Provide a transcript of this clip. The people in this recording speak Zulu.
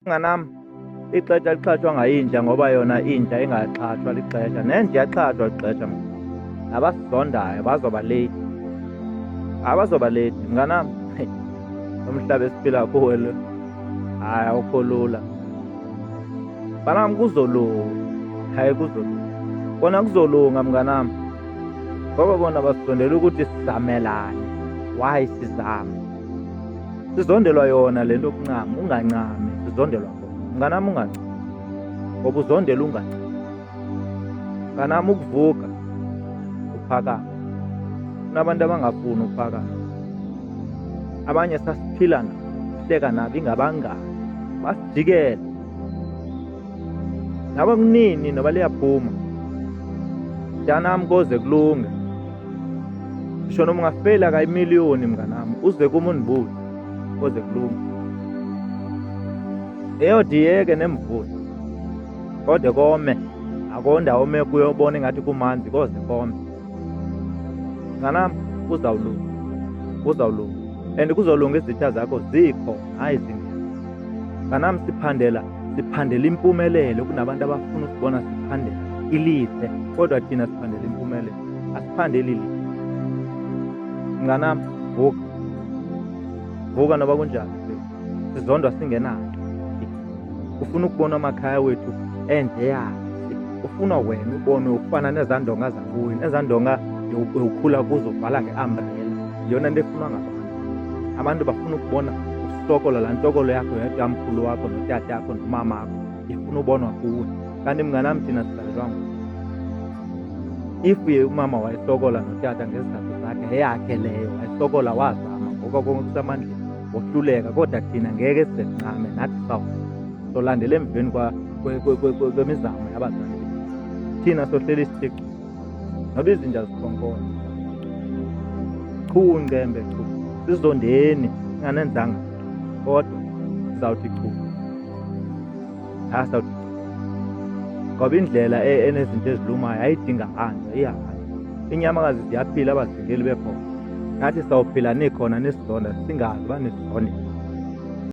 Mnganami, ixesha lixhatshwa ngayinja ngoba yona inja ingaxhatshwa lixesha, nenja iyaxhatshwa lixesha. Nabasizondayo bazoba leyithi, bazoba leyithi. Mnganam, heyi, lo mhlaba esiphila kuwo lo, hayi awukho lula. Mnganam kuzolunga, hayi kuzolunga. Kona kuzolunga mnganam, ngoba bona basizondela ukuthi sizamelane. Why sizame? Sizondelwa yona le nto yokuncama, ungancami sizondelwa khona. Mnganam ungancami, ngoba uzondela ungancami. Mnganam ukuvuka uphakame, kunabantu abangafuni uphakama. Abanye sasiphila nabo, sihleka nabo ingabangani, basijikela. Naba kunini noba liyaphuma, mntanam koze kulunge. Ngisho noma ungafeyila kayimiliyoni mnganam, uze kum undibuze koze kulunge. Eyodi iyeke nemvula, kode kome. Akho ndawo ome kuyo ubone ingathi kumanzi koze kome. Mnganam kuzawulunga, kuzawulunga and kuzolunga izitha zakho zikhona, hayi zingekho. Mnganam siphandela impumelelo kunabantu abafuna usibona siphandela ilize, kodwa thina siphandela impumelelo, asiphandeli lize. Mnganam vuka, vuka noba kunjani. Sizondwa singenanto. Ufuna ukubona amakhaya wethu enjeya, ufuna wena ubone ufana nezaa ndonga zakuyo, nezaa ndonga ukhula kuzo uvala nge-umbrella. Yiyona nto efunwa ngabantu. Abantu bafuna ukubona usokola laa ntokolo yakho yatamkhulu wakho notata yakho nomamakho ifuna ubonwa kuwe. Kanti mnganam thina sizalelwa nguwe. If umama wayesokola notata ngezizathu zakhe eyakhe leyo, wayesokola wazama ngoko konke kusemandleni wohluleka, kodwa thina ngeke size sincame nathi solandela emveni kwemizamo yabazali bethu. Thina sohleli isithixo noba izinja zikhonkona. Chu Nkembe chu, sizondeni singanenzanga, kodwa sizawuthi chu. Hayi sizawuthi chu. Ngoba indlela enezinto ezilumayo ayidinga hanjwa, iyahanjwa. Iinyamakazi ziyaphila abazingeli bekhona. Nathi sawuphila nikhona nisizonda singazi uba nisizondela.